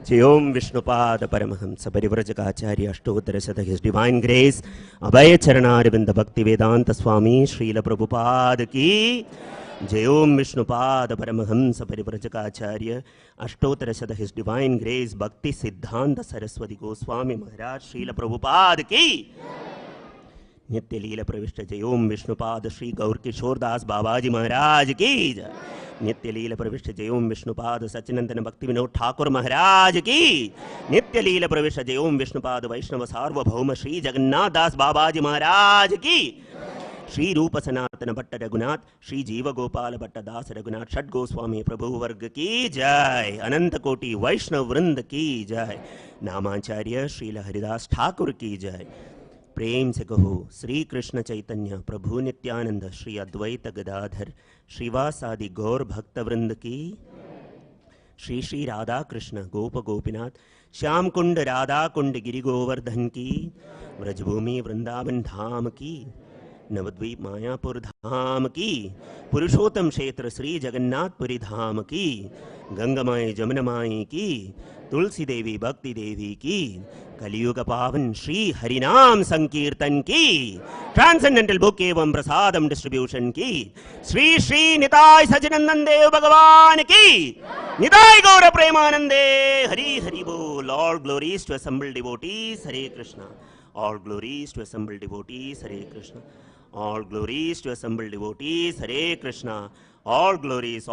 Jai Om Vishnupada Paramahamsa Parivrajaka Ashtottara Shata, His Divine Grace, Abhaya Charanarvinda Bhakti Vedanta Swami Srila Prabhupada ki. Jai Om Vishnupada Paramahamsa Parivrajaka Ashtottara Shata, His Divine Grace, Bhakti Siddhanta Saraswati Goswami Maharaj Srila Prabhupada ki. Nitya Leela Pravishta Jai Om Vishnupada Shri Gaur Kishore Das Babaji Maharaj ki. Nitya Leela Pravishta Jai Om Vishnupada Sachinandana Bhakti Vinod Thakur Maharaj ki. Nitya Leela Pravishta Jai Om Vishnupada Vaishnava Sarvabhauma Shri Jagannath Das Babaji Maharaj ki. Shri Rupa Sanatana Bhatta Raghunath, Shri Jiva Gopala Bhatta Das Raghunath Shad Goswami Prabhu Varga ki Jai. Ananta Koti Vaishnav Vrinda ki Jai. Namacharya Srila Haridas Thakur ki Jai. प्रेम से कहो श्री कृष्ण चैतन्य प्रभु नित्यानंद श्री अद्वैत गदाधर श्रीवासादि गौर भक्त वृंद की श्री श्री राधा कृष्ण गोप गोपीनाथ श्याम कुंड राधा कुंड गिरि गोवर्धन की, ब्रजभूमि वृंदावन धाम की, नवद्वीप मायापुर धाम की, पुरुषोत्तम क्षेत्र श्री जगन्नाथपुरी धाम की, गंगामाई जमुनामाई की, तुलसी देवी भक्ति देवी की, कलियुग पावन श्री हरिनाम संकीर्तन की, ट्रांसेंडेंटल बुक एवं प्रसादम डिस्ट्रीब्यूशन की, श्री श्री निताय सचिनंदन देव भगवान की, निताय गौर प्रेमानंदे, हरि हरि बोल. All glories to assembled devotees, Hare Krishna. All glories to assembled devotees, Hare Krishna. All glories to assembled devotees, Hare Krishna. All glories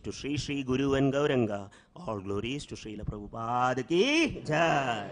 to Sri Sri Guru and Gauranga. All glories to Srila Prabhupada ki Jai.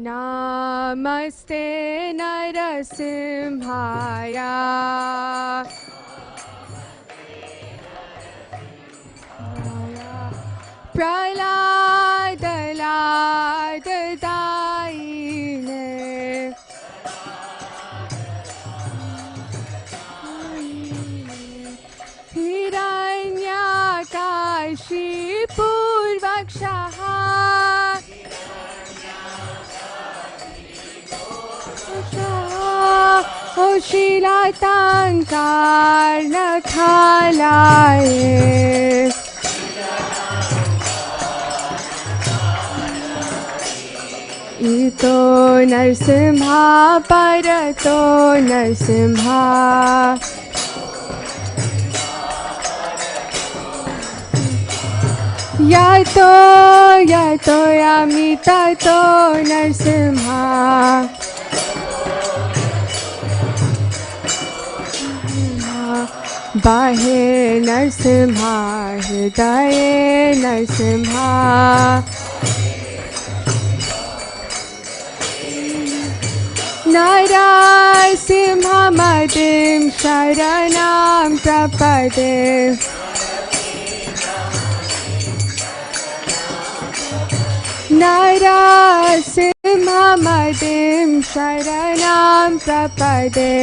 Namaste Narasimhaya Praladayadayine Hiranyakashi Purvakshaha Shilatangkar nakhalaye Ito Narsimha Parato Narsimha Yato Yamitato Narsimha Bahe Narsimha Hridaye Narsimha Narasimha Madim Sharanam Prapade Narasimha Madim Sharanam Prapade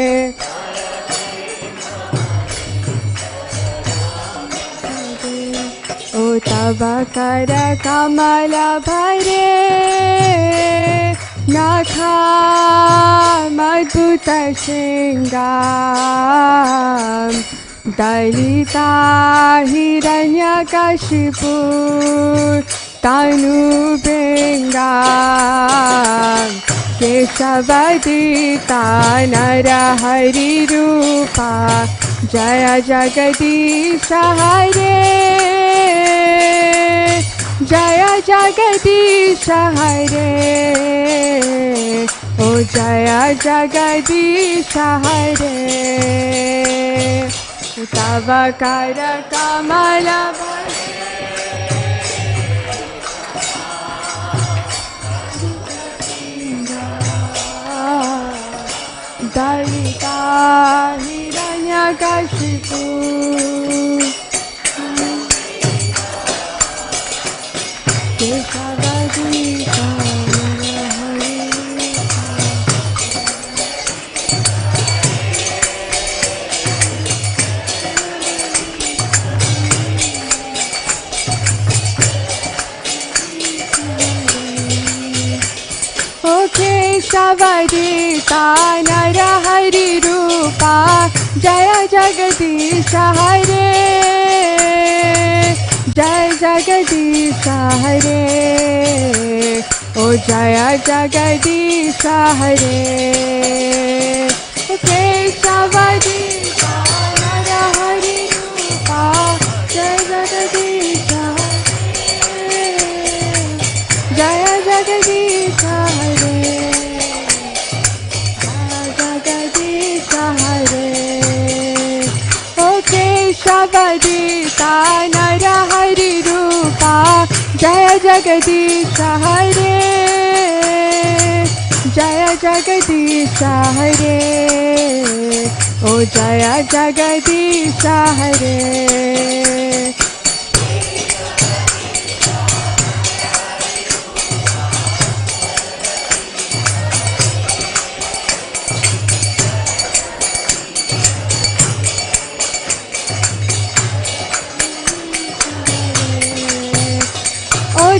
O Tavakara Kamala Bhare Nakha Madhuta Shingam Dalita Hiranyakashipu Tanu Bengam Keshavadita Narahari Rupa Jaya Jagadisha Hare Jaya Jagadisha Hare O Jaya Jagadisha Hare Tavakara Kamala Dalita Hiranyakashipu Keshavadita Narahari Keshavadita Narahari Rupa Jaya Jagadisha Hare Jaya Jagadisha Hare O Jaya Jagadisha Hare Keshavadita Narahari Rupa Jaya Jagadisha Hare Jaya Jagadisha वृषभदिता Narhari रूपा जय जगदीश हरे जय जगदीश हरे ओ जय जगदीश हरे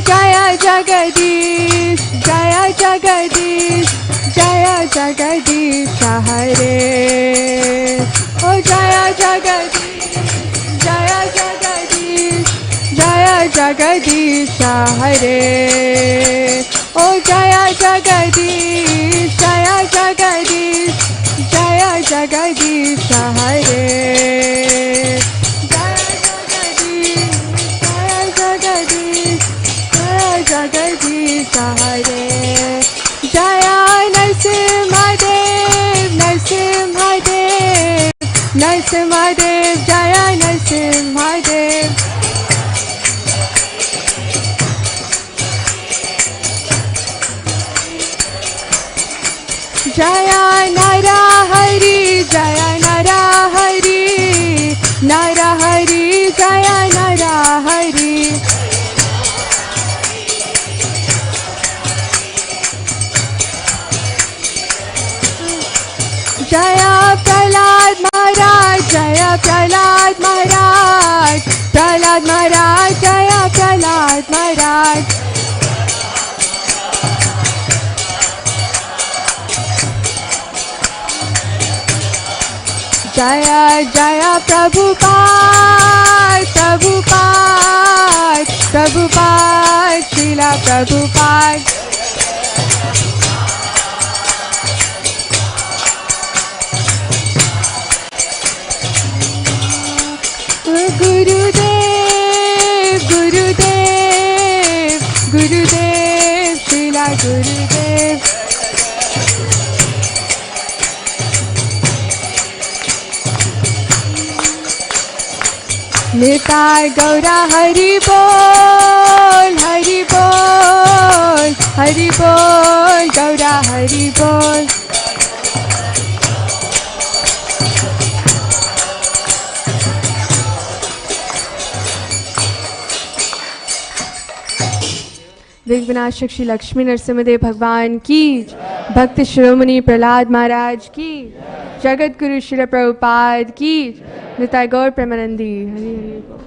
जय जगदीश जय जगदीश जय जगदीश हरे ओ जय जगदीश जय जगदीश जय जगदीश हरे ओ जय जगदीश जय जगदीश जय जगदीश हरे जगदीश हरे जय नरसिंहदेव नरसिंहदेव नरसिंहदेव जय नरसिंहदेव जय नरहरि जय नरहरि नरहरि जय नरहरि जय प्रहलाद महाराज जय प्रहलाद महाराज प्रहलाद महाराज जय प्रहलाद महाराज जय जय प्रभुपाद प्रभुपाद प्रभुपाद श्रीला प्रभुपाद गुरुदेव गुरुदेव गुरुदेव श्रीला गुरुदेव निताय गौरा हरि बोल हरि बोल हरि बोल गौरा हरि बोल विघ्नविनाशक श्री लक्ष्मी नरसिंहदेव भगवान की, भक्त शिरोमणि प्रहलाद महाराज की, जगत गुरु श्रील प्रभुपाद की, निताय गौर प्रेमानंदी हरि हरि।